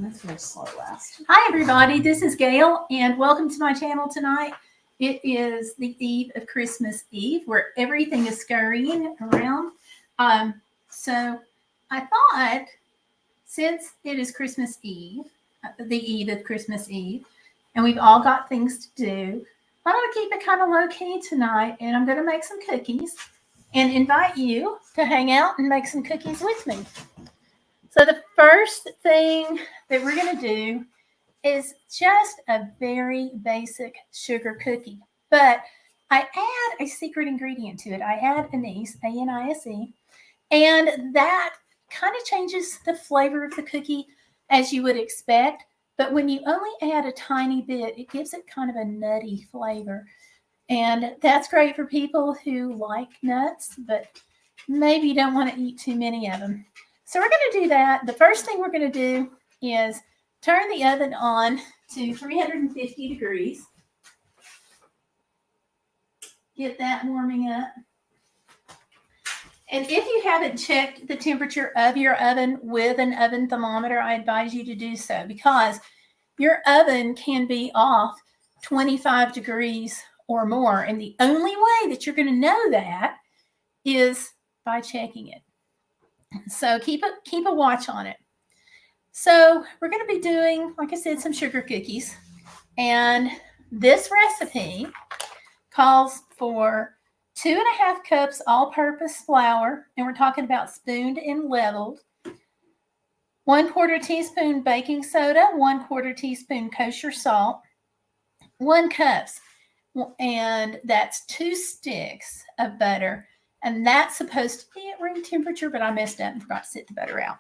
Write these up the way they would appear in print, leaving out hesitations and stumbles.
That's very slow last. Hi, everybody. This is Gayle, and welcome to my channel tonight. It is the eve of Christmas Eve, where everything is scurrying around. So I thought, since it is Christmas Eve, the eve of Christmas Eve, and we've all got things to do, I'm going to keep it kind of low-key tonight, and I'm going to make some cookies and invite you to hang out and make some cookies with me. So the first thing that we're going to do is just a very basic sugar cookie. But I add a secret ingredient to it. I add anise, A-N-I-S-E, and that kind of changes the flavor of the cookie as you would expect. But when you only add a tiny bit, it gives it kind of a nutty flavor. And that's great for people who like nuts, but maybe you don't want to eat too many of them. So we're going to do that. The first thing we're going to do is turn the oven on to 350 degrees. Get that warming up. And if you haven't checked the temperature of your oven with an oven thermometer, I advise you to do so, because your oven can be off 25 degrees or more. And the only way that you're going to know that is by checking it. So keep a watch on it. So we're going to be doing, like I said, some sugar cookies. And this recipe calls for 2.5 cups all-purpose flour. And we're talking about spooned and leveled. 1/4 teaspoon baking soda, 1/4 teaspoon kosher salt, 1 cup, and that's 2 sticks of butter. And that's supposed to be at room temperature, but I messed up and forgot to set the butter out.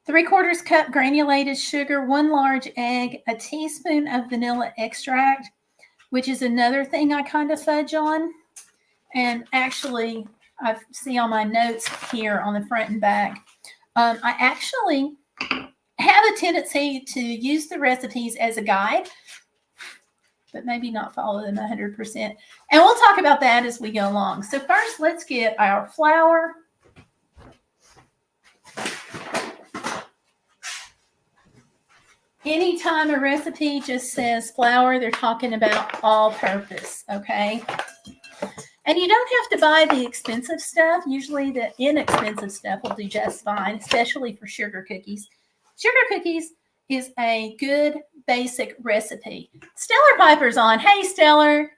3/4 cup granulated sugar, 1 large egg, a teaspoon of vanilla extract, which is another thing I kind of fudge on. And actually, I see on my notes here on the front and back, I actually have a tendency to use the recipes as a guide, but maybe not follow them 100%. And we'll talk about that as we go along. So first, let's get our flour. Anytime a recipe just says flour, they're talking about all-purpose, okay? And you don't have to buy the expensive stuff. Usually the inexpensive stuff will do just fine, especially for sugar cookies. Sugar cookies is a good basic recipe. Stellar Piper's on. Hey, Stellar.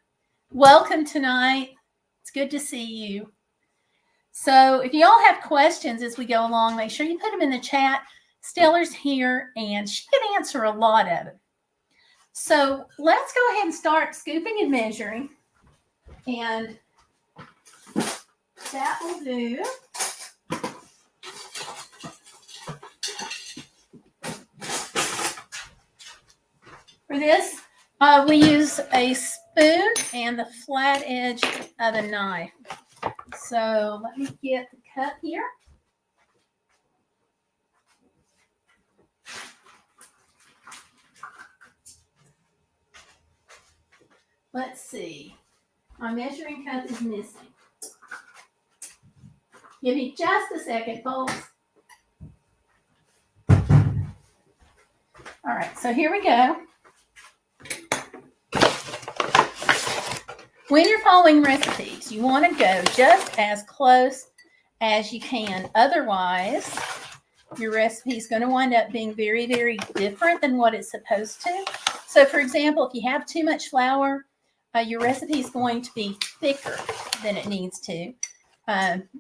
Welcome tonight. It's good to see you. So if you all have questions as we go along, make sure you put them in the chat. Stellar's here, and she can answer a lot of it. So let's go ahead and start scooping and measuring. And that will do. For this, we use a spoon and the flat edge of a knife. So let me get the cup here. Let's see. My measuring cup is missing. Give me just a second, folks. All right, so here we go. When you're following recipes, you want to go just as close as you can. Otherwise, your recipe is going to wind up being very, very different than what it's supposed to. So, for example, if you have too much flour, your recipe is going to be thicker than it needs to.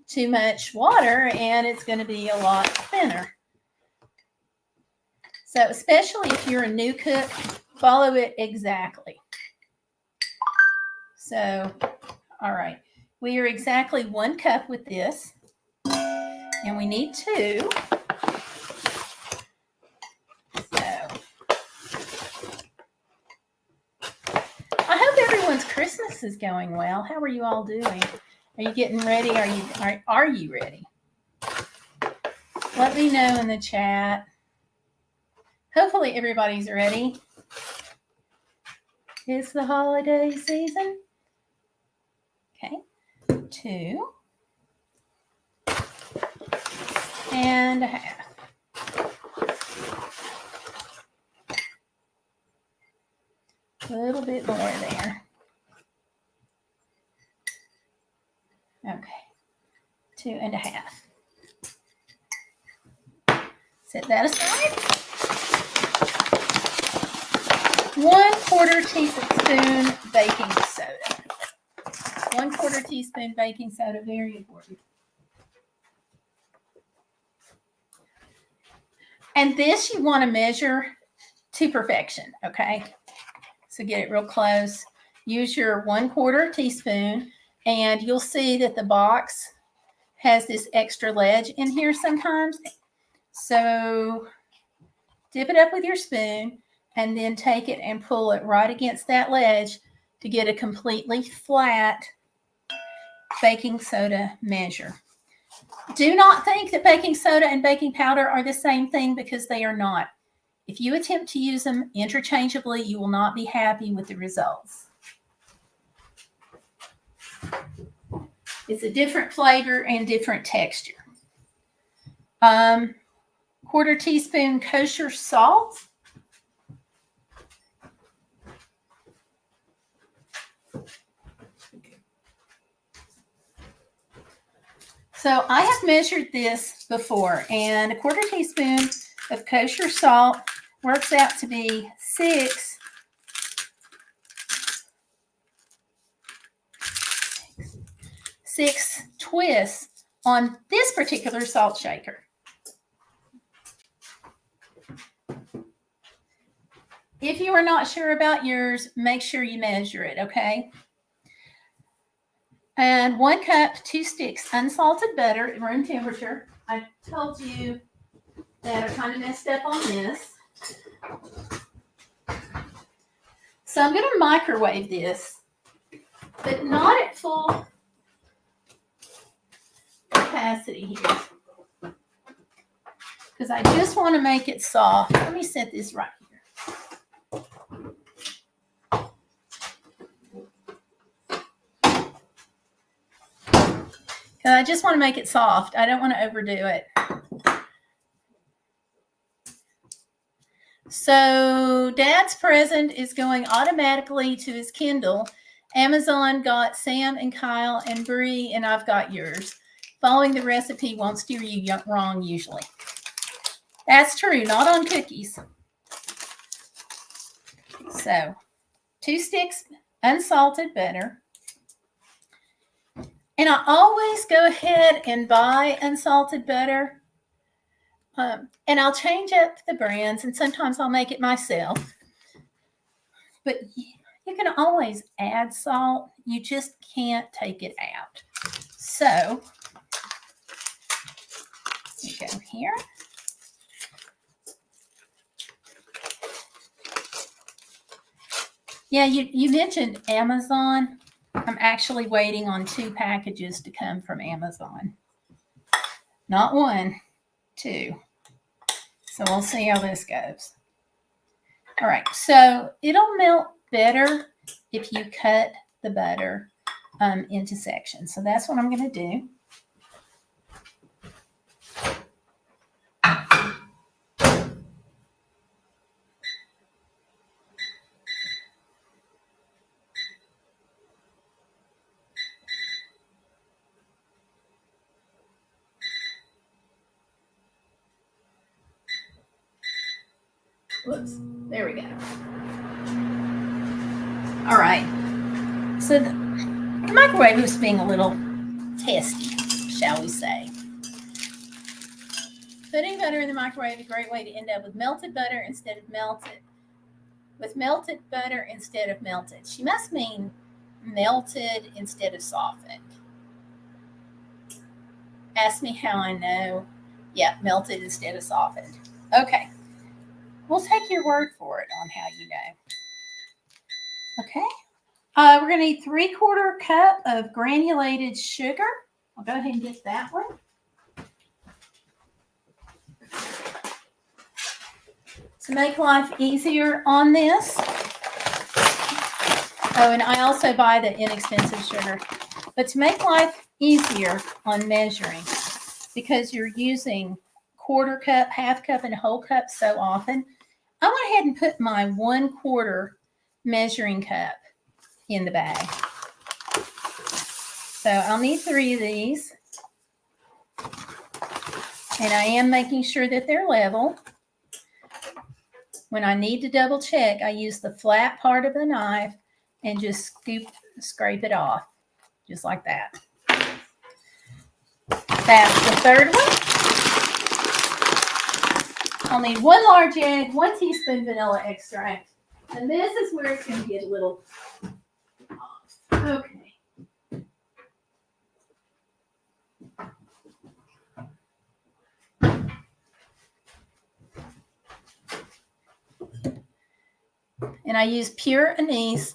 Too much water, and it's going to be a lot thinner. So, especially if you're a new cook, follow it exactly. So, all right, we are exactly 1 cup with this, and we need 2. So, I hope everyone's Christmas is going well. How are you all doing? Are you getting ready? Are you ready? Let me know in the chat. Hopefully everybody's ready. It's the holiday season. Okay, 2 and a half. little bit more there. Okay, 2.5. Set that aside. 1/4 teaspoon baking soda. 1/4 teaspoon baking soda, very important. And this you want to measure to perfection, okay? So get it real close. Use your 1/4 teaspoon, and you'll see that the box has this extra ledge in here sometimes. So dip it up with your spoon and then take it and pull it right against that ledge to get a completely flat baking soda measure. Do not think that baking soda and baking powder are the same thing, because they are not. If you attempt to use them interchangeably, you will not be happy with the results. It's a different flavor and different texture. 1/4 teaspoon kosher salt. So I have measured this before, and 1/4 teaspoon of kosher salt works out to be 6 twists on this particular salt shaker. If you are not sure about yours, make sure you measure it, okay? And 1 cup, 2 sticks unsalted butter at room temperature. I told you that I kind of messed up on this. So I'm going to microwave this, but not at full capacity here, because I just want to make it soft. Let me set this right here. Because I just want to make it soft. I don't want to overdo it. So Dad's present is going automatically to his Kindle. Amazon got Sam and Kyle and Bree, and I've got yours. Following the recipe won't steer you wrong usually. That's true, not on cookies. So 2 sticks unsalted butter. And I always go ahead and buy unsalted butter. And I'll change up the brands, and sometimes I'll make it myself. But you can always add salt. You just can't take it out. So, you go here. Yeah, you mentioned Amazon. I'm actually waiting on 2 packages to come from Amazon. Not 1, 2. So we'll see how this goes. All right, so it'll melt better if you cut the butter into sections. So that's what I'm going to do. Whoops, there we go. All right, so the microwave was being a little testy, shall we say. Putting butter in the microwave is a great way to end up with melted butter instead of melted. With melted butter instead of melted. She must mean melted instead of softened. Ask me how I know. Yeah, melted instead of softened. Okay. We'll take your word for it on how you know. Okay. We're going to need 3/4 cup of granulated sugar. I'll go ahead and get that one. To make life easier on this. Oh, and I also buy the inexpensive sugar. But to make life easier on measuring, because you're using 1/4 cup, 1/2 cup, and a whole cup so often, I went ahead and put my 1/4 measuring cup in the bag. So I'll need 3 of these. And I am making sure that they're level. When I need to double check, I use the flat part of the knife and just scrape it off, just like that. That's the third one. I'll need 1 large egg, 1 teaspoon vanilla extract. And this is where it's going to get a little off. Okay. And I use pure anise.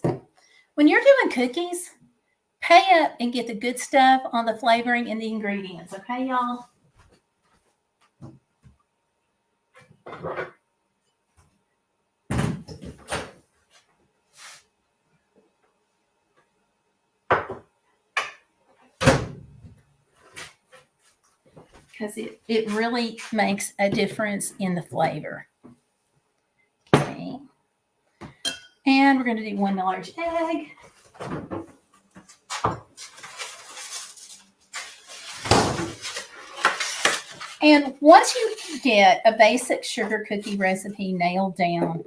When you're doing cookies, pay up and get the good stuff on the flavoring and the ingredients. Okay, y'all? Because it really makes a difference in the flavor. Okay. And we're going to do 1 large egg. And once you get a basic sugar cookie recipe nailed down,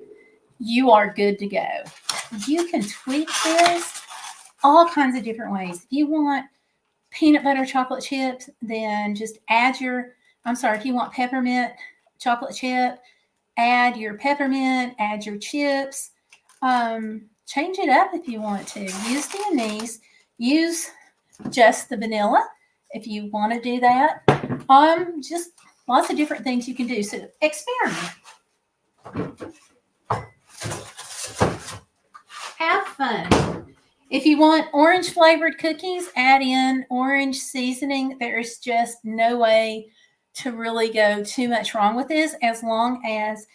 you are good to go. You can tweak this all kinds of different ways. If you want peanut butter chocolate chips, then just add your, if you want peppermint chocolate chip, add your peppermint, add your chips. Change it up if you want to. Use the anise. Use just the vanilla if you want to do that. Just lots of different things you can do. So experiment. Have fun. If you want orange flavored cookies, add in orange seasoning. There's just no way to really go too much wrong with this as long as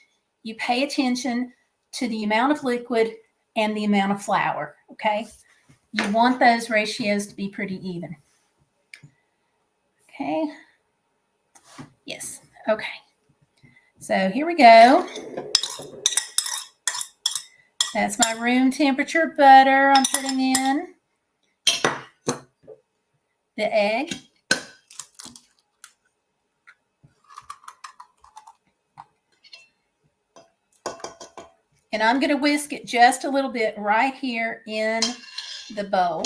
you pay attention to the amount of liquid and the amount of flour, okay? You want those ratios to be pretty even. Okay. Yes. Okay. So here we go. That's my room temperature butter I'm putting in. The egg. And I'm going to whisk it just a little bit right here in the bowl.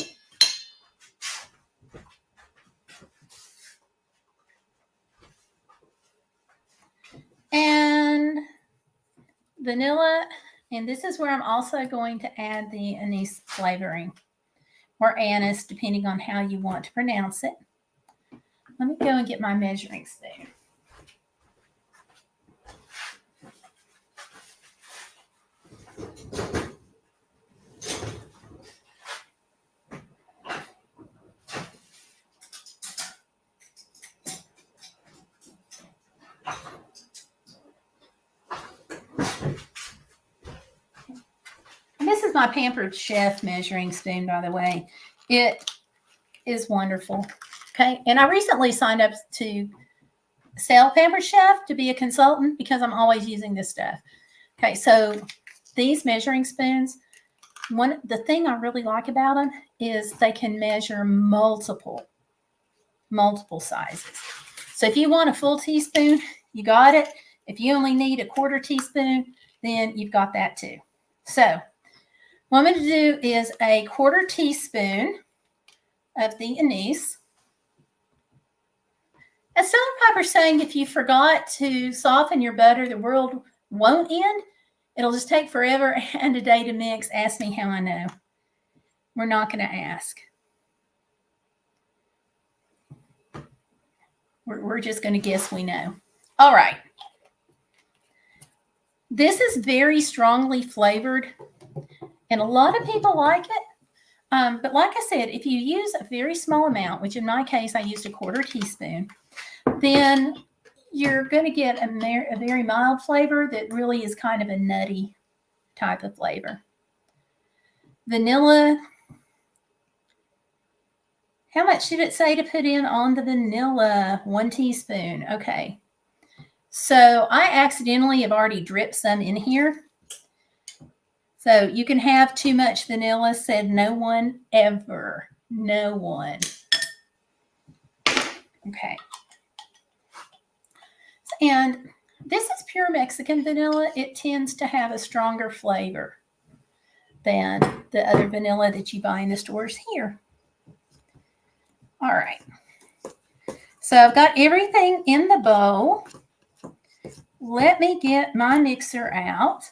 And vanilla, and this is where I'm also going to add the anise flavoring, or anise, depending on how you want to pronounce it. Let me go and get my measuring spoon. This is my Pampered Chef measuring spoon, by the way. It is wonderful. Okay. And I recently signed up to sell Pampered Chef to be a consultant because I'm always using this stuff. Okay. So these measuring spoons, the thing I really like about them is they can measure multiple sizes. So if you want a full teaspoon, you got it. If you only need a 1/4 teaspoon, then you've got that too. So what I'm going to do is a 1/4 teaspoon of the anise. As Stone Piper's saying, if you forgot to soften your butter, the world won't end. It'll just take forever and a day to mix. Ask me how I know. We're not going to ask. We're just going to guess we know. All right. This is very strongly flavored, and a lot of people like it. But like I said, if you use a very small amount, which in my case, I used a 1/4 teaspoon, then you're going to get a very mild flavor that really is kind of a nutty type of flavor. Vanilla. How much did it say to put in on the vanilla? 1 teaspoon. Okay. So I accidentally have already dripped some in here. So you can have too much vanilla, said no one ever. No one. Okay. And this is pure Mexican vanilla. It tends to have a stronger flavor than the other vanilla that you buy in the stores here. All right. So I've got everything in the bowl. Let me get my mixer out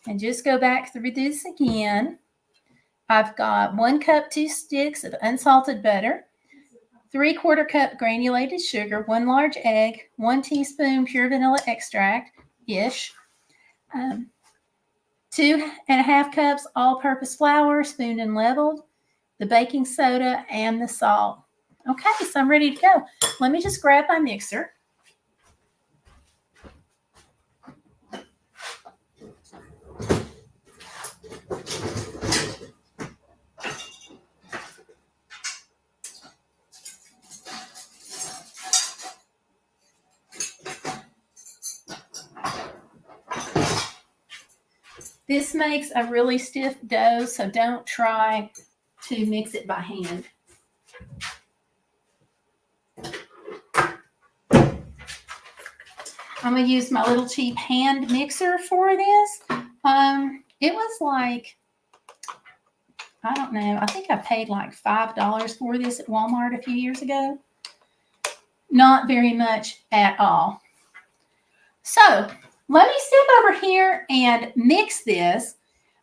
and just go back through this again. I've got 1 cup, 2 sticks of unsalted butter, 3/4 cup granulated sugar, 1 large egg, 1 teaspoon pure vanilla extract-ish, 2½ cups all-purpose flour, spooned and leveled, the baking soda, and the salt. Okay, so I'm ready to go. Let me just grab my mixer. This makes a really stiff dough, so don't try to mix it by hand. I'm going to use my little cheap hand mixer for this. It was like, I don't know, I think I paid like $5 for this at Walmart a few years ago. Not very much at all. So let me step over here and mix this.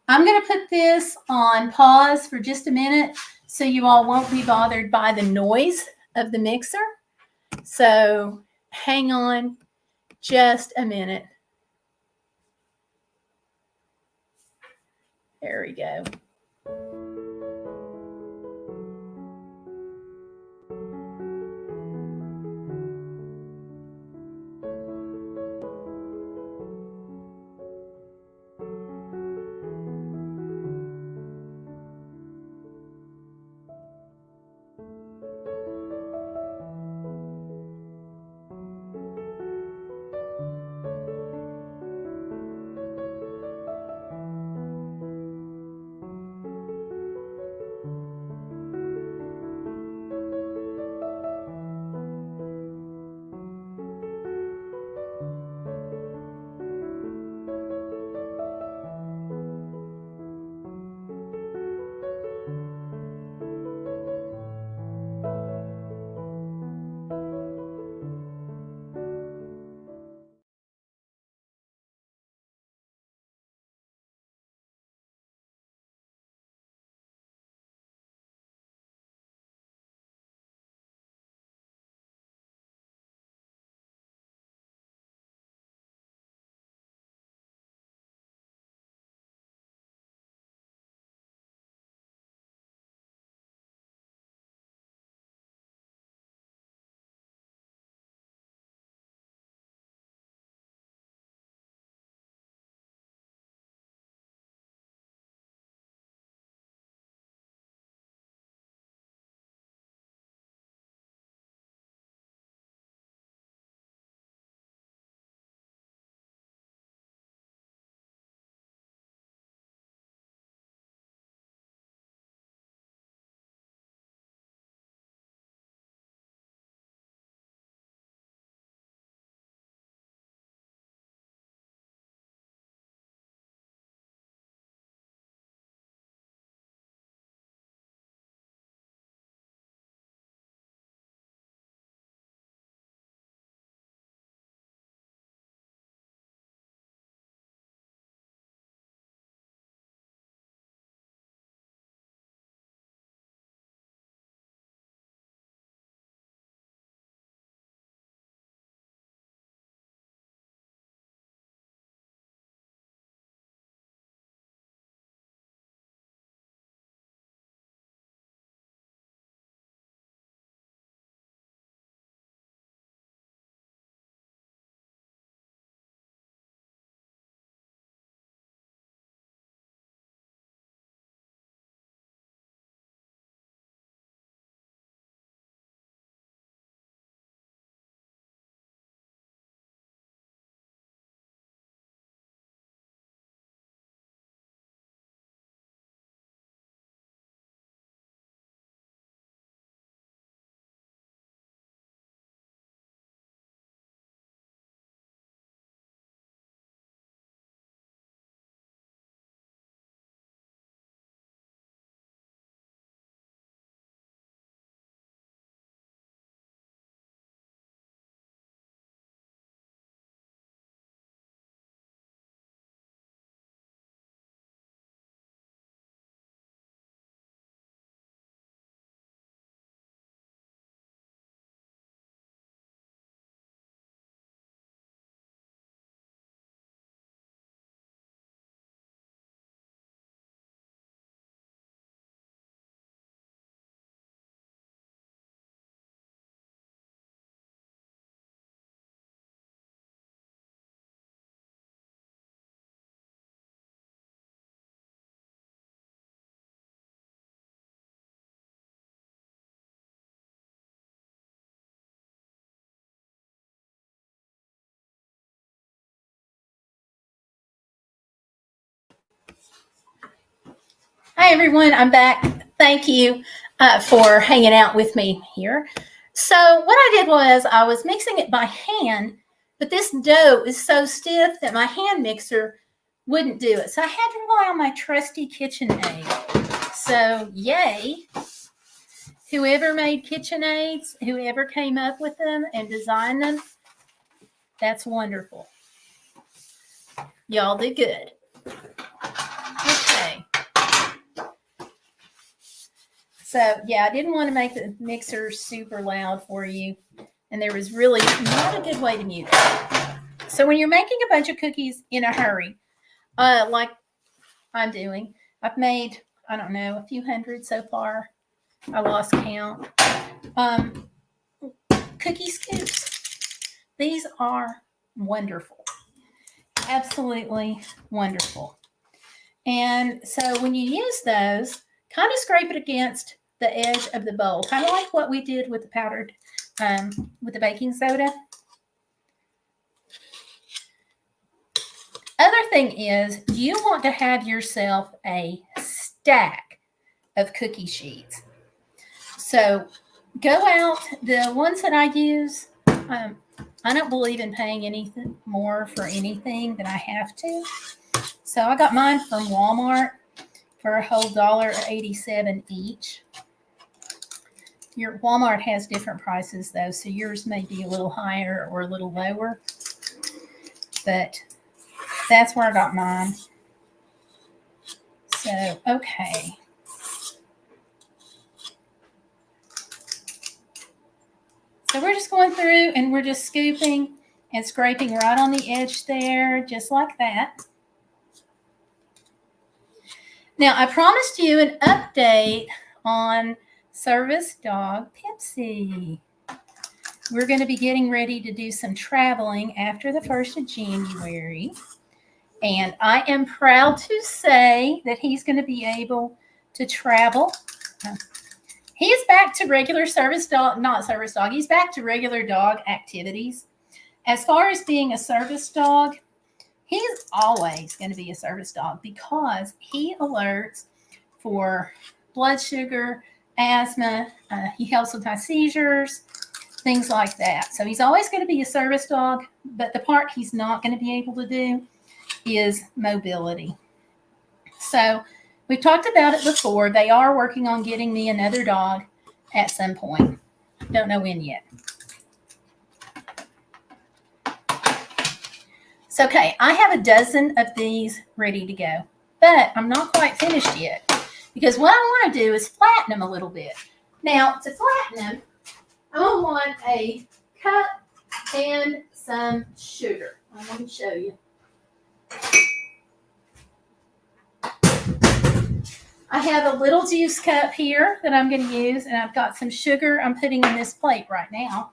I'm going to put this on pause for just a minute so you all won't be bothered by the noise of the mixer. So hang on just a minute. There we go. Hi, everyone. I'm back. Thank you for hanging out with me here. So what I did was I was mixing it by hand, but this dough is so stiff that my hand mixer wouldn't do it. So I had to rely on my trusty KitchenAid. So yay, whoever made KitchenAids, whoever came up with them and designed them, that's wonderful. Y'all did good. Okay. So yeah, I didn't want to make the mixer super loud for you. And there was really not a good way to mute it. So when you're making a bunch of cookies in a hurry, like I'm doing, I've made, I don't know, a few hundred so far. I lost count. Cookie scoops. These are wonderful. Absolutely wonderful. And so when you use those, kind of scrape it against the edge of the bowl, kind of like what we did with the powdered, with the baking soda. Other thing is, you want to have yourself a stack of cookie sheets. So go out, the ones that I use, I don't believe in paying anything more for anything than I have to. So I got mine from Walmart for a whole $1.87 each. Your Walmart has different prices though, so yours may be a little higher or a little lower. But that's where I got mine. So, okay. So we're just going through and we're just scooping and scraping right on the edge there, just like that. Now, I promised you an update on Service Dog Pipsie. We're going to be getting ready to do some traveling after the 1st of January. And I am proud to say that he's going to be able to travel. He is back to regular service dog, not service dog. He's back to regular dog activities. As far as being a service dog, he's always going to be a service dog because he alerts for blood sugar, asthma. He helps with my seizures, things like that. So he's always going to be a service dog, but the part he's not going to be able to do is mobility. So we've talked about it before. They are working on getting me another dog at some point. Don't know when yet. So, okay, I have a dozen of these ready to go, but I'm not quite finished yet because what I want to do is flatten them a little bit. Now, to flatten them, I'm going to want a cup and some sugar. Let me show you. I have a little juice cup here that I'm going to use, and I've got some sugar I'm putting in this plate right now.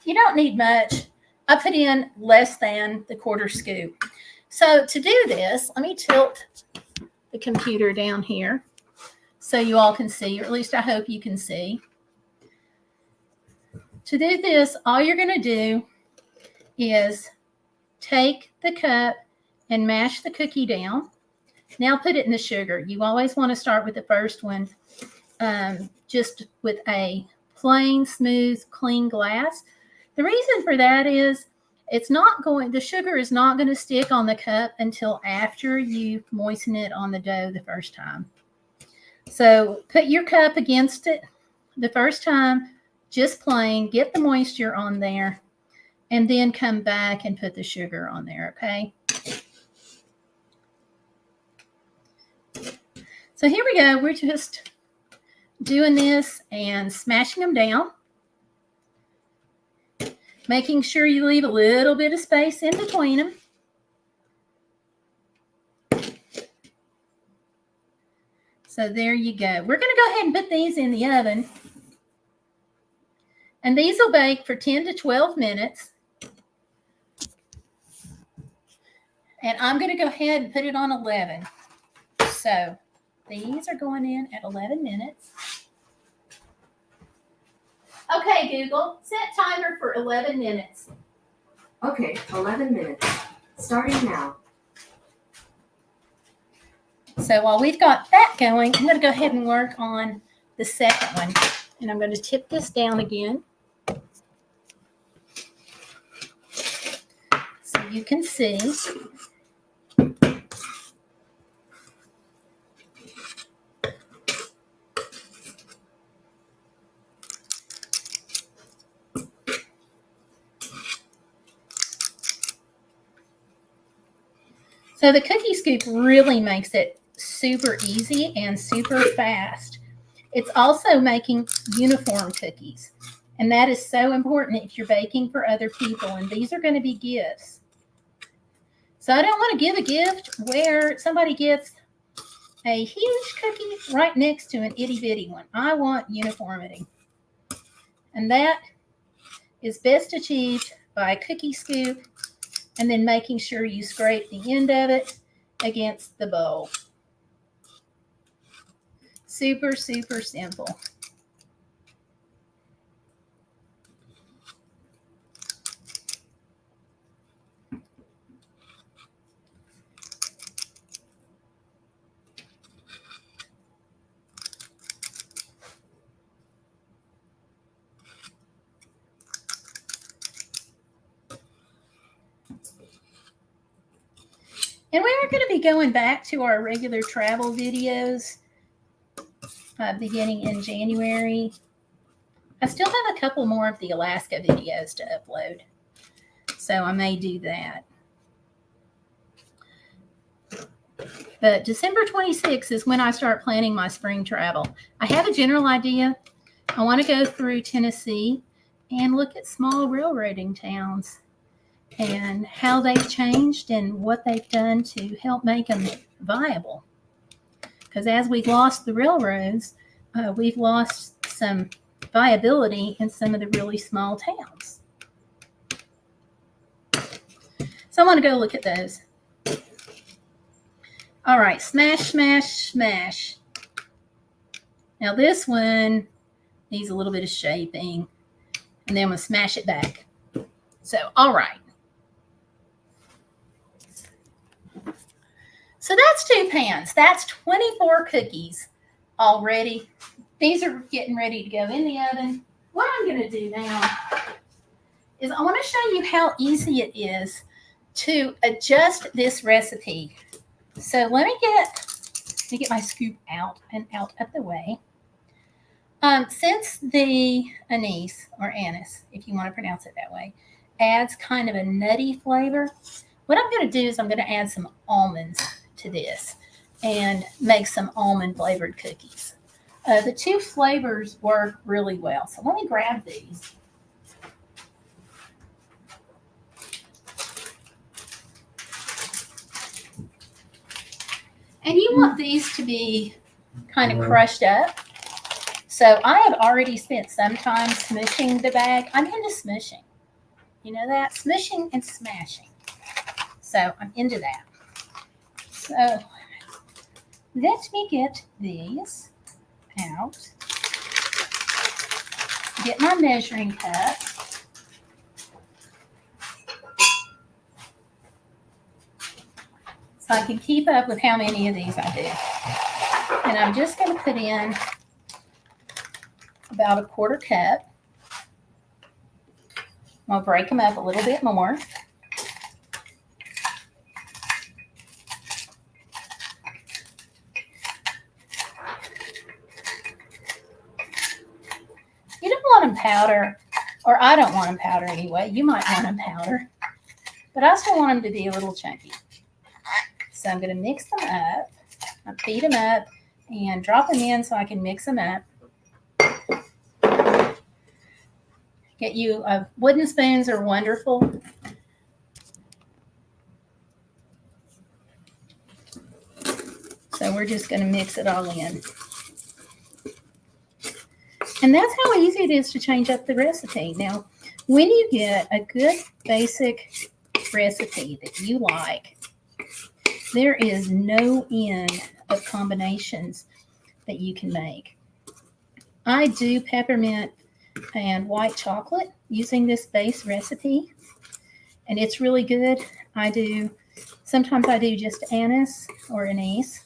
You don't need much. I put in less than the quarter scoop. So to do this, let me tilt the computer down here so you all can see, or at least I hope you can see. To do this, all you're going to do is take the cup and mash the cookie down. Now put it in the sugar. You always want to start with the first one, just with a plain, smooth, clean glass. The reason for that is the sugar is not going to stick on the cup until after you moisten it on the dough the first time. So put your cup against it the first time, just plain, get the moisture on there, and then come back and put the sugar on there, okay? So here we go. We're just doing this and smashing them down, making sure you leave a little bit of space in between them. So there you go. We're going to go ahead and put these in the oven. And these will bake for 10 to 12 minutes. And I'm going to go ahead and put it on 11. So these are going in at 11 minutes. Okay, Google, set timer for 11 minutes. Okay, 11 minutes. Starting now. So while we've got that going, I'm going to go ahead and work on the second one. And I'm going to tip this down again, so you can see. So the cookie scoop really makes it super easy and super fast. It's also making uniform cookies. And that is so important if you're baking for other people. And these are going to be gifts. So I don't want to give a gift where somebody gets a huge cookie right next to an itty bitty one. I want uniformity. And that is best achieved by a cookie scoop and then making sure you scrape the end of it against the bowl. Super, super simple. And we are going to be going back to our regular travel videos beginning in January. I still have a couple more of the Alaska videos to upload, so I may do that. But December 26th is when I start planning my spring travel. I have a general idea. I want to go through Tennessee and look at small railroading towns and how they've changed and what they've done to help make them viable. Because as we've lost the railroads, we've lost some viability in some of the really small towns. So I want to go look at those. All right, smash, smash, smash. Now this one needs a little bit of shaping, and then I'm going to smash it back. So, all right. So that's 2 pans. That's 24 cookies already. These are getting ready to go in the oven. What I'm going to do now is I want to show you how easy it is to adjust this recipe. So let me get my scoop out and out of the way. Since the anise, or anise, if you want to pronounce it that way, adds kind of a nutty flavor, what I'm going to do is I'm going to add some almonds to this and make some almond flavored cookies. The 2 flavors work really well. So let me grab these. And you want these to be kind of crushed up. So I have already spent some time smushing the bag. I'm into smushing. You know that? Smushing and smashing. So I'm into that. So let me get these out. Get my measuring cup. So I can keep up with how many of these I do. And I'm just going to put in about a 1/4 cup. I'll break them up a little bit more. You don't want them powder, or I don't want them powder anyway. You might want them powder, but I still want them to be a little chunky. So I'm going to mix them up, beat them up, and drop them in so I can mix them up. Get you wooden spoons are wonderful. So we're just going to mix it all in. And that's how easy it is to change up the recipe. Now, when you get a good basic recipe that you like, there is no end of combinations that you can make. I do peppermint and white chocolate using this base recipe, and it's really good. Sometimes I do just anise or anise,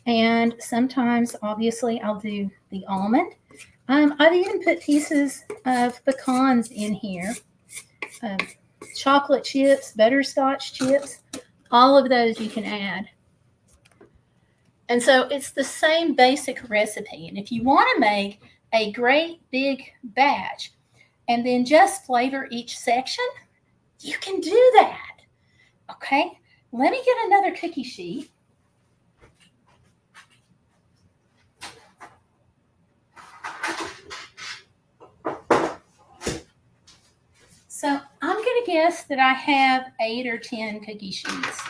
and sometimes obviously I'll do the almond. I've even put pieces of pecans in here, chocolate chips, butterscotch chips, all of those you can add. And so it's the same basic recipe. And if you want to make a great big batch and then just flavor each section, you can do that. Okay, let me get another cookie sheet. So I'm going to guess that I have 8 or 10 cookie sheets,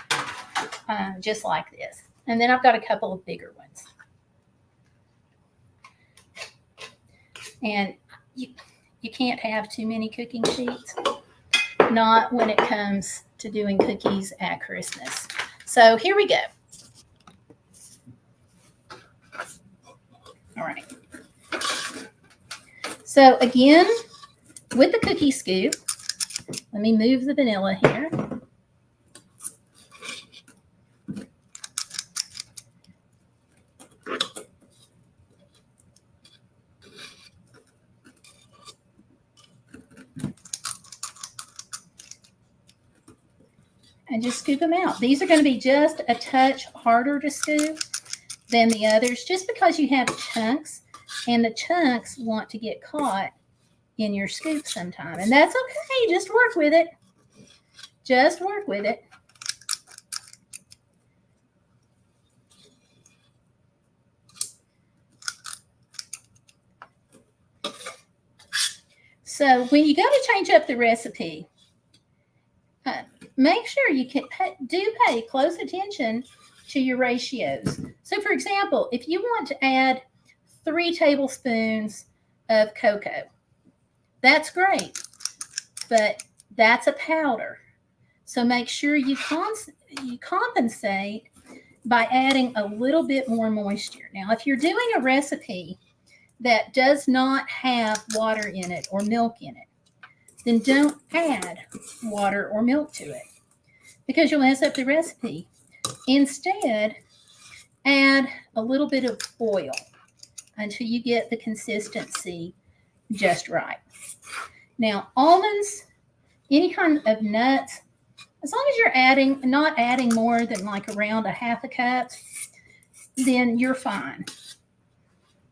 just like this. And then I've got a couple of bigger ones. And you can't have too many cooking sheets, not when it comes to doing cookies at Christmas. So here we go. All right. So again, with the cookie scoop, let me move the vanilla here. And just scoop them out. These are going to be just a touch harder to scoop than the others, just because you have chunks, and the chunks want to get caught in your scoop sometime. And that's okay. Just work with it. Just work with it. So when you go to change up the recipe, make sure you do pay close attention to your ratios. So for example, if you want to add 3 tablespoons of cocoa, that's great, but that's a powder. So make sure you compensate by adding a little bit more moisture. Now, if you're doing a recipe that does not have water in it or milk in it, then don't add water or milk to it because you'll mess up the recipe. Instead, add a little bit of oil until you get the consistency just right. Now, almonds, any kind of nuts, as long as you're not adding more than like around a half a cup, then you're fine.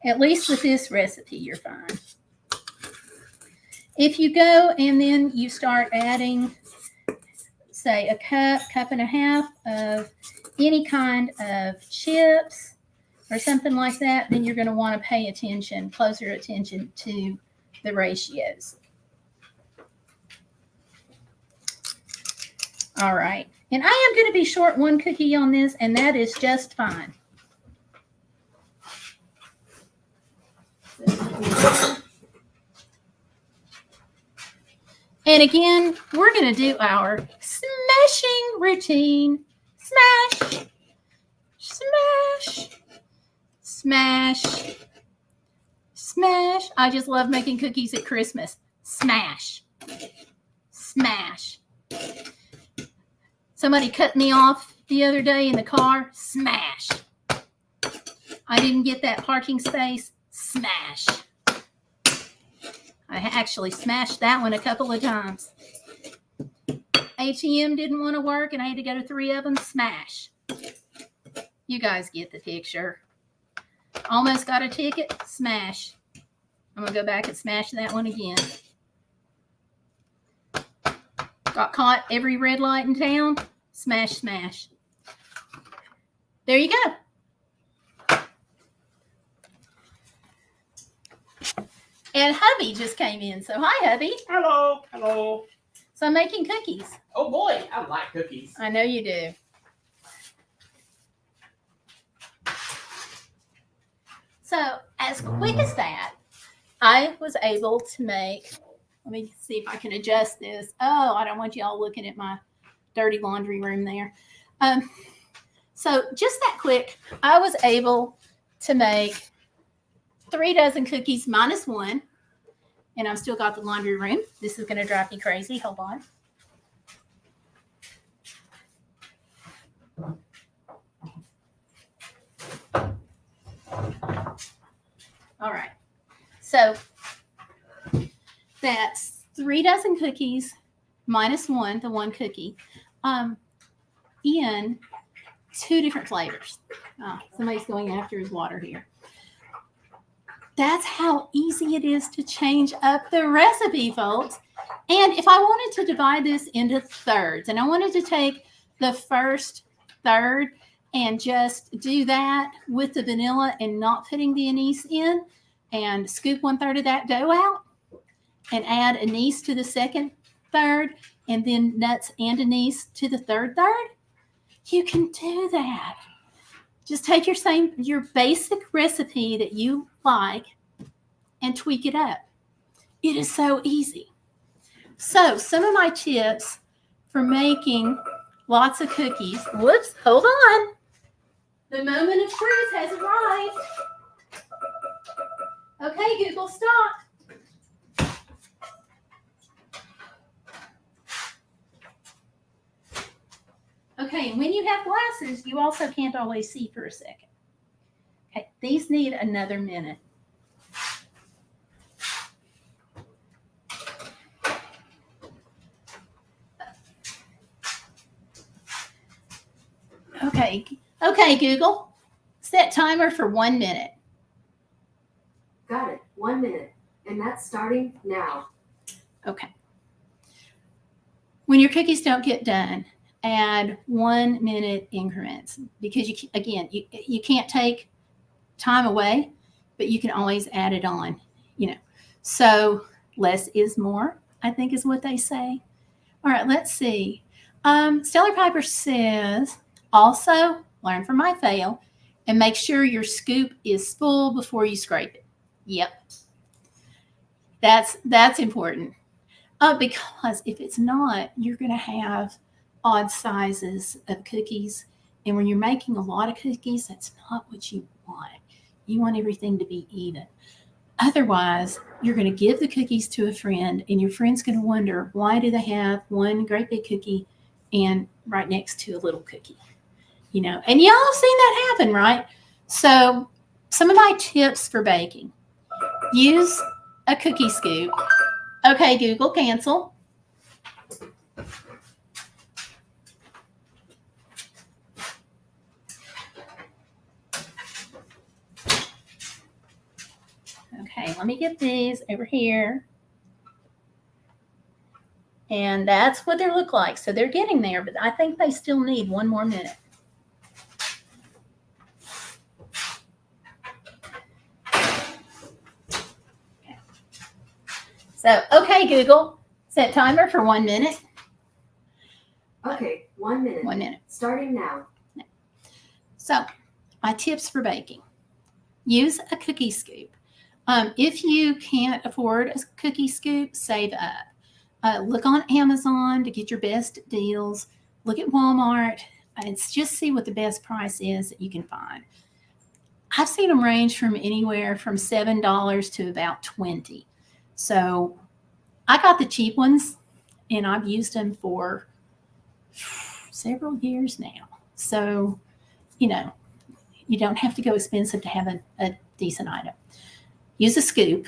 At least with this recipe, you're fine. If you go and then you start adding, say, a cup and a half of any kind of chips or something like that, then you're going to want to pay closer attention to the ratios. All right. And I am going to be short 1 cookie on this, and that is just fine. And again, we're going to do our smashing routine. Smash, smash, smash, smash. I just love making cookies at Christmas. Smash, smash. Somebody cut me off the other day in the car. Smash. I didn't get that parking space. Smash. I actually smashed that one a couple of times. ATM didn't want to work and I had to go to 3 of them. Smash. You guys get the picture. Almost got a ticket. Smash. I'm going to go back and smash that one again. Got caught every red light in town. Smash, smash. There you go. And hubby just came in. So hi, hubby. Hello. Hello. So I'm making cookies. Oh boy, I like cookies. I know you do. So as quick as that, I was able to make, let me see if I can adjust this. Oh, I don't want you all looking at my dirty laundry room there. So just that quick, I was able to make 3 dozen cookies minus 1. and I've still got the laundry room. This is going to drive me crazy. Hold on. All right. So that's 3 dozen cookies minus one, the one cookie, in 2 different flavors. Oh, somebody's going after his water here. That's how easy it is to change up the recipe, folks. And if I wanted to divide this into thirds, and I wanted to take the first third and just do that with the vanilla and not putting the anise in, and scoop 1/3 of that dough out and add anise to the second third, and then nuts and anise to the third third, you can do that. Just take your basic recipe that you like and tweak it up. It is so easy. So some of my tips for making lots of cookies. Whoops, hold on. The moment of truth has arrived. Okay, Google, stop. Okay, and when you have glasses, you also can't always see for a second. Okay, these need another minute. Okay, Google, set timer for 1 minute. Got it. 1 minute. And that's starting now. Okay. When your cookies don't get done, add 1 minute increments, because you can't take time away, but you can always add it on, So less is more, I think is what they say. All right, let's see. Stellar Piper says, also learn from my fail and make sure your scoop is full before you scrape it. Yep. That's important. Because if it's not, you're going to have odd sizes of cookies. And when you're making a lot of cookies, that's not what you want. You want everything to be even. Otherwise, you're going to give the cookies to a friend, and your friend's going to wonder, why do they have one great big cookie and right next to a little cookie? And y'all have seen that happen, right? So some of my tips for baking. Use a cookie scoop. Okay, Google, cancel. Okay, let me get these over here. And that's what they look like. So they're getting there, but I think they still need 1 more minute. Okay. So, okay, Google, set timer for 1 minute. Okay, 1 minute. 1 minute. Starting now. So, my tips for baking. Use a cookie scoop. If you can't afford a cookie scoop, save up. Look on Amazon to get your best deals. Look at Walmart. And just see what the best price is that you can find. I've seen them range from anywhere from $7 to about $20. So I got the cheap ones, and I've used them for several years now. So, you don't have to go expensive to have a decent item. Use a scoop.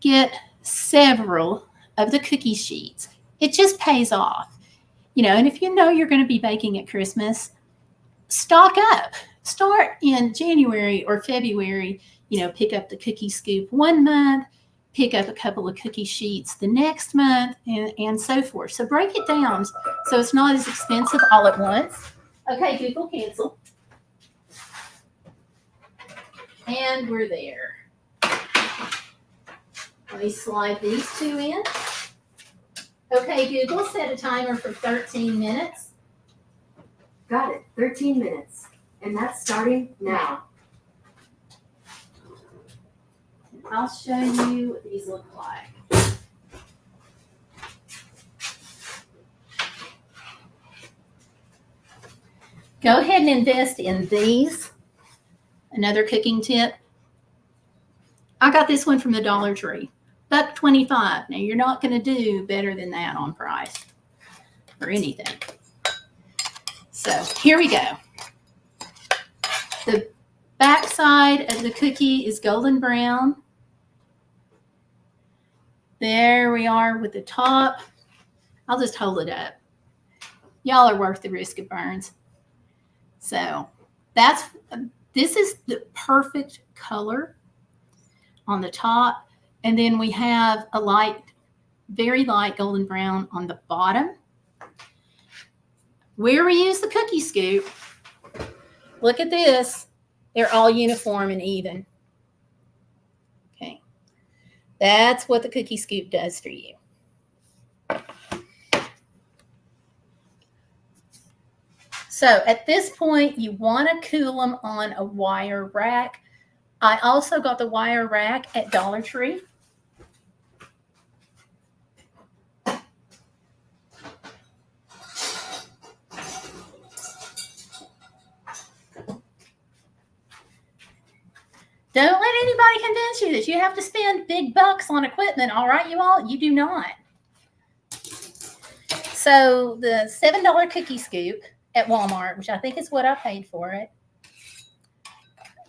Get several of the cookie sheets. It just pays off. And if you're going to be baking at Christmas, stock up. Start in January or February, pick up the cookie scoop 1 month, pick up a couple of cookie sheets the next month, and so forth. So break it down so it's not as expensive all at once. Okay, Google, cancel. And we're there. Let me slide these 2 in. Okay, Google, set a timer for 13 minutes. Got it. 13 minutes. And that's starting now. I'll show you what these look like. Go ahead and invest in these. Another cooking tip. I got this one from the Dollar Tree. $1.25. Now you're not going to do better than that on price or anything. So here we go. The back side of the cookie is golden brown. There we are with the top. I'll just hold it up. Y'all are worth the risk of burns. So this is the perfect color on the top. And then we have a light, very light golden brown on the bottom. Where we use the cookie scoop, look at this. They're all uniform and even. Okay. That's what the cookie scoop does for you. So at this point, you want to cool them on a wire rack. I also got the wire rack at Dollar Tree. Don't let anybody convince you that you have to spend big bucks on equipment. All right, you all? You do not. So the $7 cookie scoop at Walmart, which I think is what I paid for it.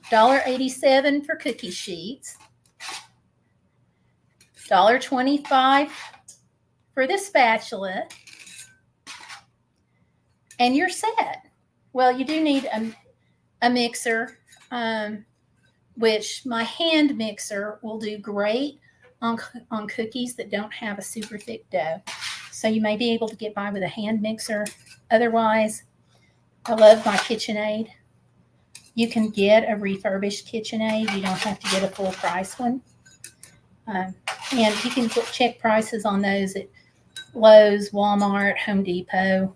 $1.87 for cookie sheets. $1.25 for the spatula. And you're set. Well, you do need a mixer, which my hand mixer will do great on cookies that don't have a super thick dough. So you may be able to get by with a hand mixer. Otherwise, I love my KitchenAid. You can get a refurbished KitchenAid. You don't have to get a full price one. And you can check prices on those at Lowe's, Walmart, Home Depot.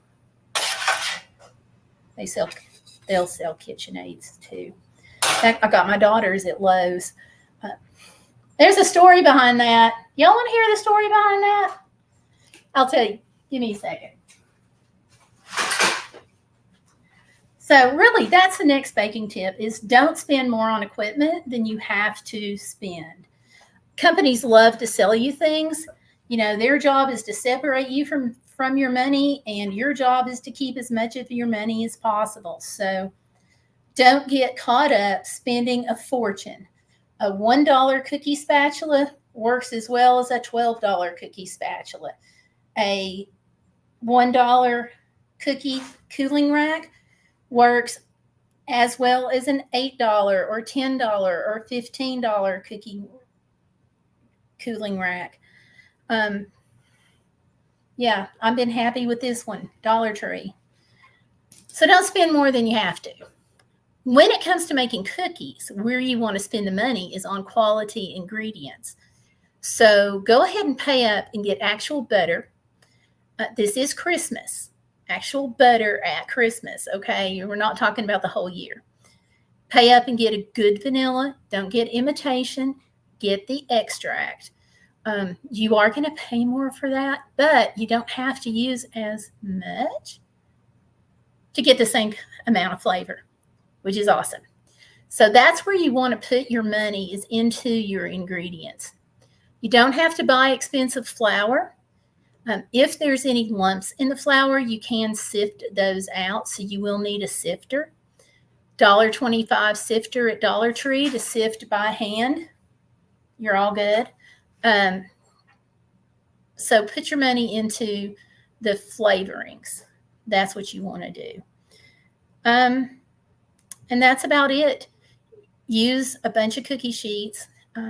They'll sell KitchenAids too. In fact, I got my daughters at Lowe's. There's a story behind that. Y'all want to hear the story behind that? I'll tell you. Give me a second. So really, that's the next baking tip is don't spend more on equipment than you have to spend. Companies love to sell you things. You know, their job is to separate you from your money, and your job is to keep as much of your money as possible. So don't get caught up spending a fortune. A $1 cookie spatula works as well as a $12 cookie spatula. A $1 cookie cooling rack works as well as an $8 or $10 or $15 cookie cooling rack. Yeah, I've been happy with this one, Dollar Tree. So don't spend more than you have to. When it comes to making cookies, where you want to spend the money is on quality ingredients. So go ahead and pay up and get actual butter. This is Christmas. Actual butter at Christmas, okay? We're not talking about the whole year. Pay up and get a good vanilla. Don't get imitation. Get the extract. You are going to pay more for that, but you don't have to use as much to get the same amount of flavor, which is awesome. So that's where you want to put your money, is into your ingredients. You don't have to buy expensive flour. If there's any lumps in the flour, you can sift those out, so you will need a sifter. $1.25 sifter at Dollar Tree to sift by hand. You're all good. So put your money into the flavorings. That's what you want to do. And that's about it. Use a bunch of cookie sheets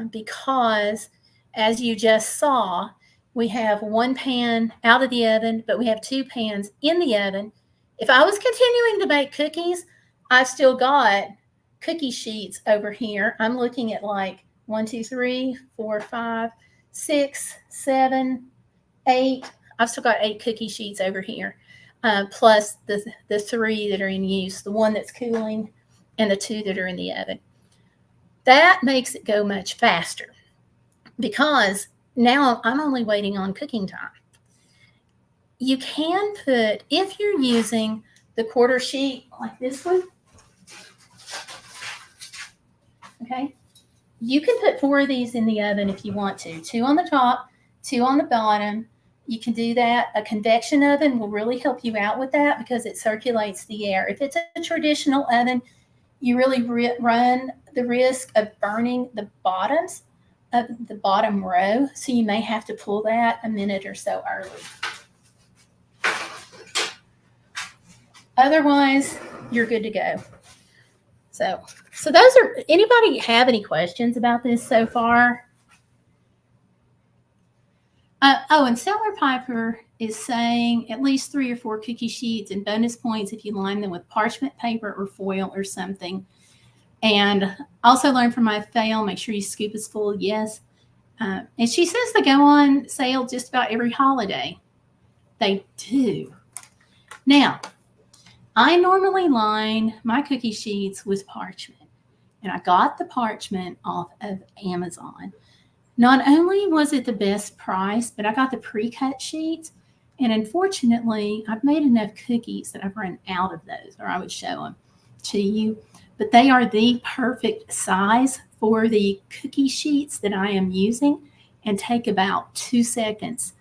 because, as you just saw, we have one pan out of the oven, but we have two pans in the oven. If I was continuing to bake cookies, I've still got cookie sheets over here. I'm looking at like 1, 2, 3, 4, 5, 6, 7, 8. I've still got 8 cookie sheets over here, plus the 3 that are in use, the one that's cooling and the 2 that are in the oven. That makes it go much faster because now I'm only waiting on cooking time. You can put, if you're using the quarter sheet like this one, okay, you can put 4 of these in the oven if you want to. 2 on the top, 2 on the bottom. You can do that. A convection oven will really help you out with that because it circulates the air. If it's a traditional oven, you really run the risk of burning the bottoms of the bottom row. So you may have to pull that a minute or so early. Otherwise, you're good to go. So those are, anybody have any questions about this so far? And Seller Piper is saying at least 3 or 4 cookie sheets and bonus points if you line them with parchment paper or foil or something. And also learn from my fail, make sure your scoop is full. Yes. And she says they go on sale just about every holiday. They do. Now, I normally line my cookie sheets with parchment. And I got the parchment off of Amazon. Not only was it the best price, but I got the pre-cut sheets. And unfortunately, I've made enough cookies that I've run out of those, or I would show them to you. But they are the perfect size for the cookie sheets that I am using and take about 2 seconds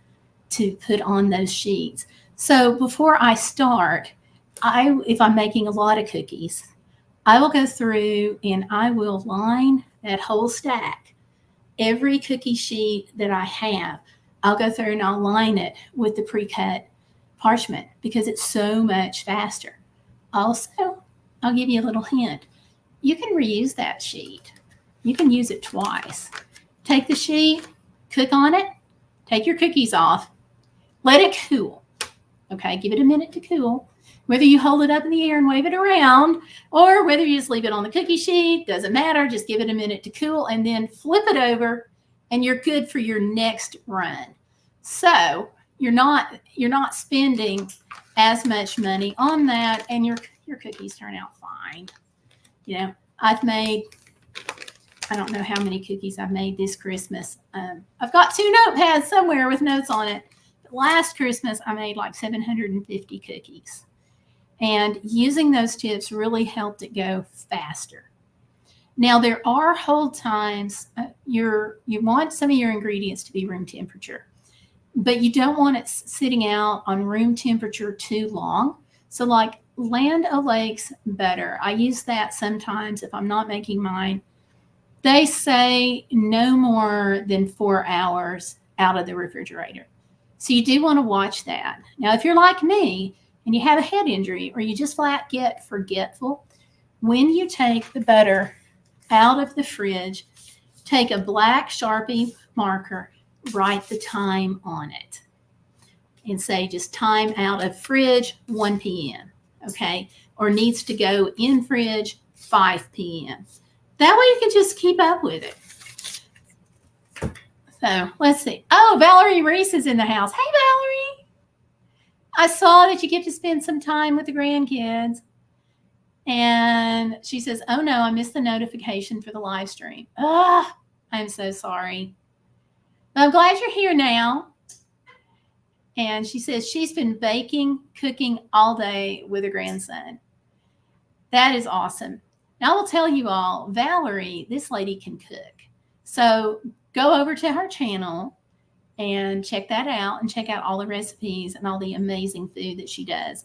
to put on those sheets. So before I start, if I'm making a lot of cookies, I will go through and I will line that whole stack. Every cookie sheet that I have, I'll go through and I'll line it with the pre-cut parchment because it's so much faster. Also, I'll give you a little hint. You can reuse that sheet. You can use it twice. Take the sheet, cook on it, take your cookies off, let it cool. Okay, give it a minute to cool. Whether you hold it up in the air and wave it around or whether you just leave it on the cookie sheet, doesn't matter. Just give it a minute to cool and then flip it over and you're good for your next run. So you're not spending as much money on that and your cookies turn out fine. You know, I've made, I don't know how many cookies I've made this Christmas. I've got 2 notepads somewhere with notes on it. But last Christmas, I made like 750 cookies. And using those tips really helped it go faster. Now, there are hold times. You want some of your ingredients to be room temperature, but you don't want it sitting out on room temperature too long. So like Land O'Lakes butter, I use that sometimes if I'm not making mine. They say no more than 4 hours out of the refrigerator. So you do want to watch that. Now, if you're like me, and you have a head injury or you just flat get forgetful, when you take the butter out of the fridge, take a black Sharpie marker, write the time on it and say just time out of fridge 1 p.m. Okay. Or needs to go in fridge 5 p.m. That way you can just keep up with it. So let's see. Oh, Valerie Reese is in the house. Hey, Valerie. I saw that you get to spend some time with the grandkids. And she says, oh no, I missed the notification for the live stream. I'm so sorry. But I'm glad you're here now. And she says she's been baking, cooking all day with her grandson. That is awesome. Now I will tell you all, Valerie, this lady can cook. So go over to her channel and check that out and check out all the recipes and all the amazing food that she does.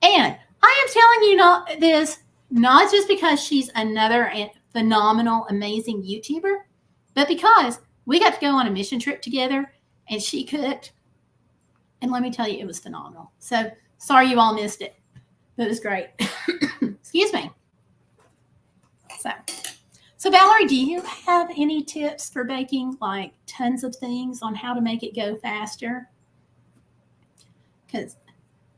And I am telling you this not just because she's another phenomenal, amazing YouTuber, but because we got to go on a mission trip together and she cooked. And let me tell you, it was phenomenal. So sorry you all missed it, but it was great. Excuse me. So Valerie, do you have any tips for baking, like tons of things on how to make it go faster? Because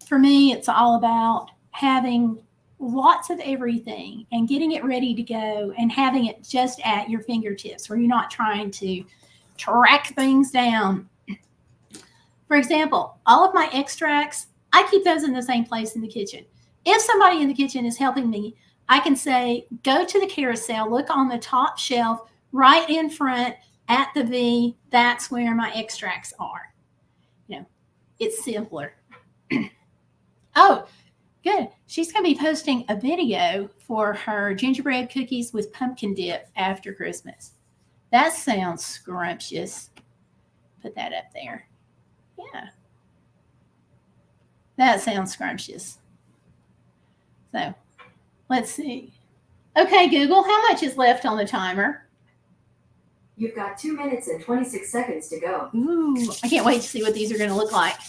for me, it's all about having lots of everything and getting it ready to go and having it just at your fingertips where you're not trying to track things down. For example, all of my extracts, I keep those in the same place in the kitchen. If somebody in the kitchen is helping me, I can say, go to the carousel, look on the top shelf, right in front at the V. That's where my extracts are. You know, it's simpler. Oh, good. She's going to be posting a video for her gingerbread cookies with pumpkin dip after Christmas. That sounds scrumptious. Put that up there. Yeah. That sounds scrumptious. So let's see. Okay, Google, how much is left on the timer? You've got 2 minutes and 26 seconds to go. Ooh, I can't wait to see what these are going to look like.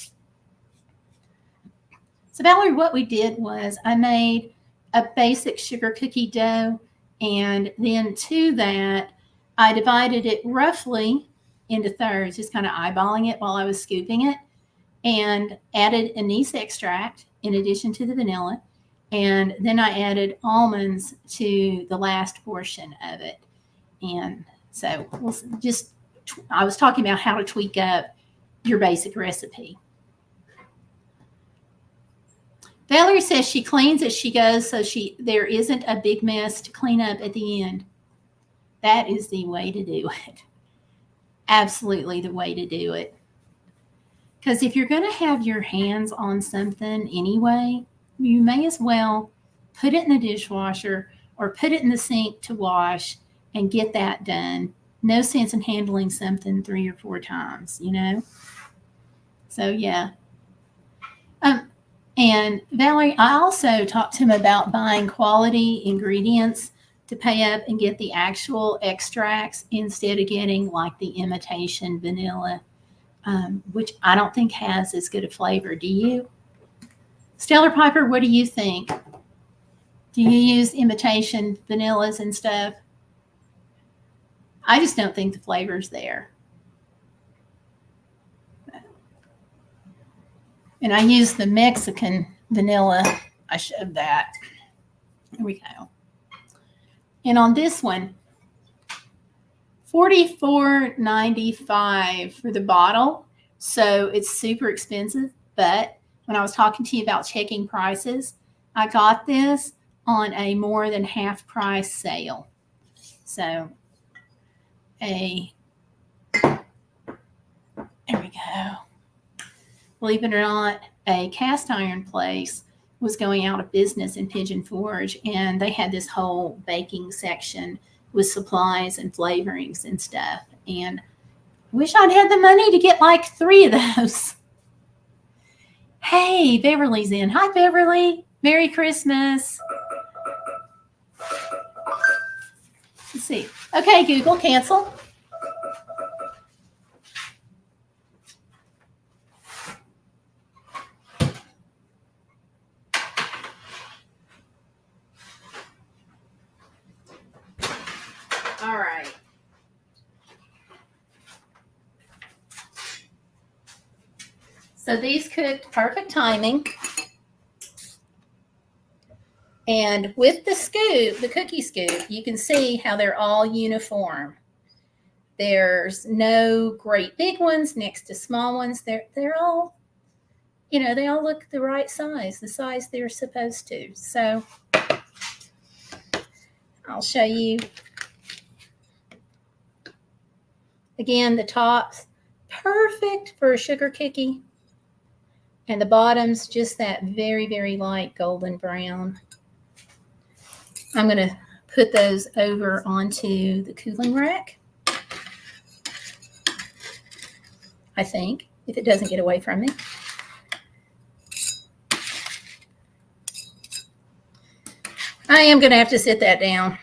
So Valerie, what we did was I made a basic sugar cookie dough, and then to that, I divided it roughly into thirds, just kind of eyeballing it while I was scooping it, and added anise extract in addition to the vanilla. And then I added almonds to the last portion of it. And so I was talking about how to tweak up your basic recipe. Valerie says she cleans as she goes, so there isn't a big mess to clean up at the end. That is the way to do it. Absolutely the way to do it. Because if you're going to have your hands on something anyway, you may as well put it in the dishwasher or put it in the sink to wash and get that done. No sense in handling something 3 or 4 times, you know? So, yeah. And Valerie, I also talked to him about buying quality ingredients to pay up and get the actual extracts instead of getting like the imitation vanilla, which I don't think has as good a flavor. Do you? Stellar Piper, what do you think? Do you use imitation vanillas and stuff? I just don't think the flavor's there. And I use the Mexican vanilla. I showed that. Here we go. And on this one, $44.95 for the bottle. So it's super expensive. But when I was talking to you about checking prices, I got this on a more than half price sale. So there we go. Believe it or not, a cast iron place was going out of business in Pigeon Forge, and they had this whole baking section with supplies and flavorings and stuff. And I wish I'd had the money to get like 3 of those. Hey, Beverly's in. Hi, Beverly. Merry Christmas. Let's see. Okay, Google, cancel. All right. So these cooked perfect timing. And with the scoop, the cookie scoop, you can see how they're all uniform. There's no great big ones next to small ones. They're all, you know, they all look the right size, the size they're supposed to. So I'll show you. Again, the top's perfect for a sugar cookie. And the bottom's just that very, very light golden brown. I'm going to put those over onto the cooling rack, I think, if it doesn't get away from me. I am going to have to sit that down.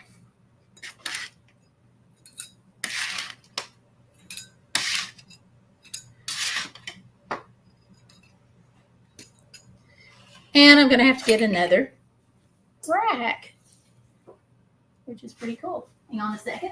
And I'm going to have to get another rack, which is pretty cool. Hang on a second.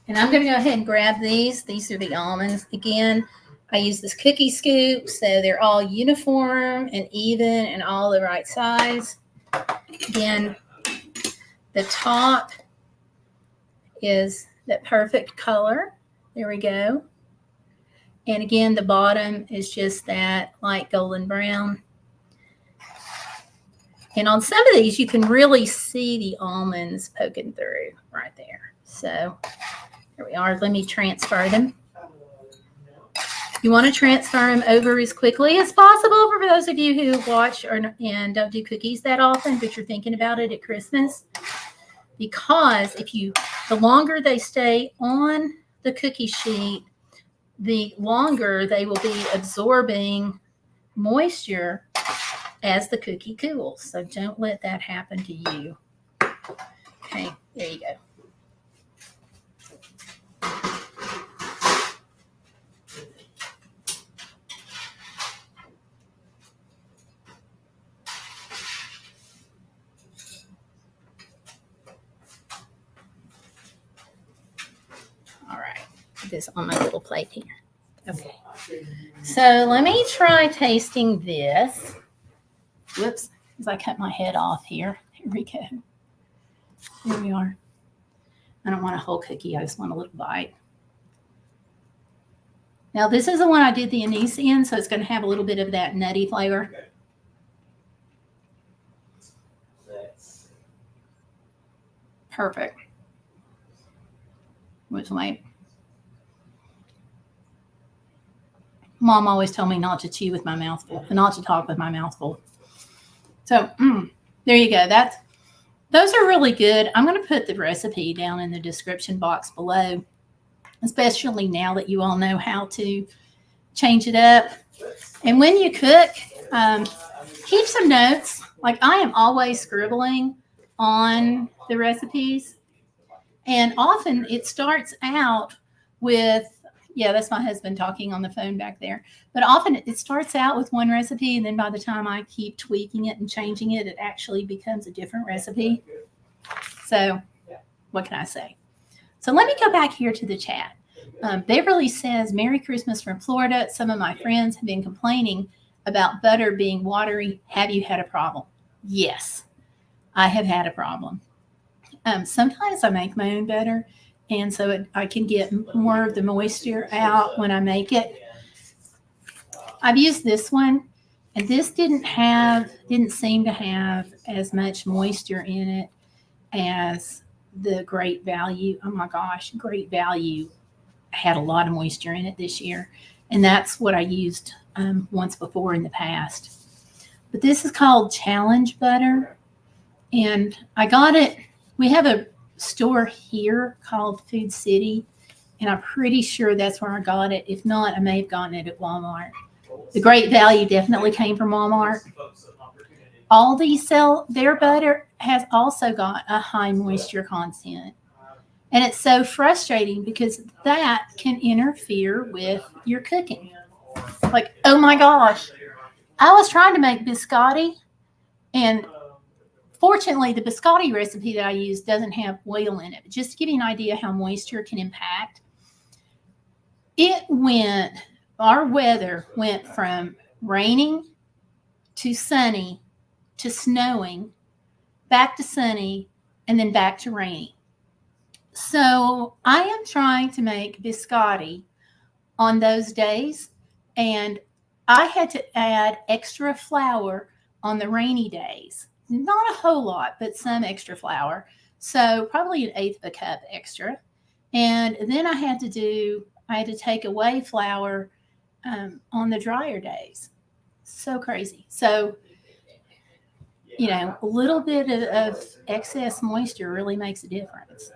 And I'm going to go ahead and grab these. These are the almonds. Again, I use this cookie scoop, so they're all uniform and even and all the right size. Again, the top is that perfect color. There we go. And again, the bottom is just that light golden brown. And on some of these, you can really see the almonds poking through right there. So here we are. Let me transfer them. You want to transfer them over as quickly as possible for those of you who watch and don't do cookies that often, but you're thinking about it at Christmas. Because the longer they stay on the cookie sheet, the longer they will be absorbing moisture as the cookie cools. So don't let that happen to you. Okay, there you go. All right, put this on my little plate here. Okay, so let me try tasting this. Whoops, as I cut my head off here. Here we go. Here we are. I don't want a whole cookie. I just want a little bite. Now, this is the one I did the anise in, so it's going to have a little bit of that nutty flavor. Perfect. Which way? Mom always told me not to chew with my mouth full, not to talk with my mouth full. So there you go. Those are really good. I'm going to put the recipe down in the description box below, especially now that you all know how to change it up. And when you cook, keep some notes. Like I am always scribbling on the recipes. And often it starts out with, yeah, that's my husband talking on the phone back there. But often it starts out with one recipe, and then by the time I keep tweaking it and changing it, it actually becomes a different recipe. So what can I say? So let me go back here to the chat. Beverly says, Merry Christmas from Florida. Some of my friends have been complaining about butter being watery. Have you had a problem? Yes, I have had a problem. Sometimes I make my own butter, and so I can get more of the moisture out when I make it. I've used this one, and this didn't seem to have as much moisture in it as the Great Value. Oh my gosh, Great Value had a lot of moisture in it this year, and that's what I used once before in the past. But this is called Challenge Butter, and I got it. We have a store here called Food City, and I'm pretty sure that's where I got it. If not, I may have gotten it at Walmart. The Great Value definitely came from Walmart. Aldi sell their butter has also got a high moisture content. And it's so frustrating because that can interfere with your cooking. Like, oh my gosh, I was trying to make biscotti, and fortunately, the biscotti recipe that I use doesn't have oil in it. But just to give you an idea how moisture can impact, our weather went from raining to sunny to snowing, back to sunny, and then back to rainy. So I am trying to make biscotti on those days, and I had to add extra flour on the rainy days. Not a whole lot, but some extra flour. So probably 1/8 of a cup extra. And then I had to take away flour on the drier days. So crazy. So, a little bit of excess moisture really makes a difference.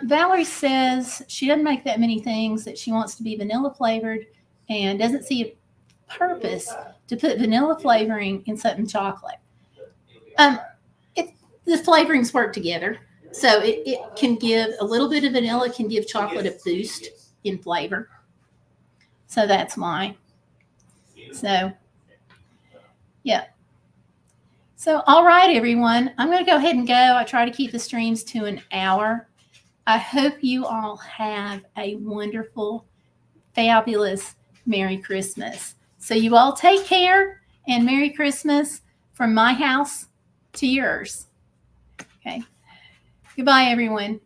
Valerie says she doesn't make that many things, that she wants to be vanilla flavored and doesn't see a purpose to put vanilla flavoring in something chocolate. The flavorings work together. So it can give a little bit of vanilla, can give chocolate a boost in flavor. So that's why. So, yeah. So, all right, everyone. I'm going to go ahead and go. I try to keep the streams to an hour. I hope you all have a wonderful, fabulous Merry Christmas. So you all take care, and Merry Christmas from my house to yours. Okay. Goodbye, everyone.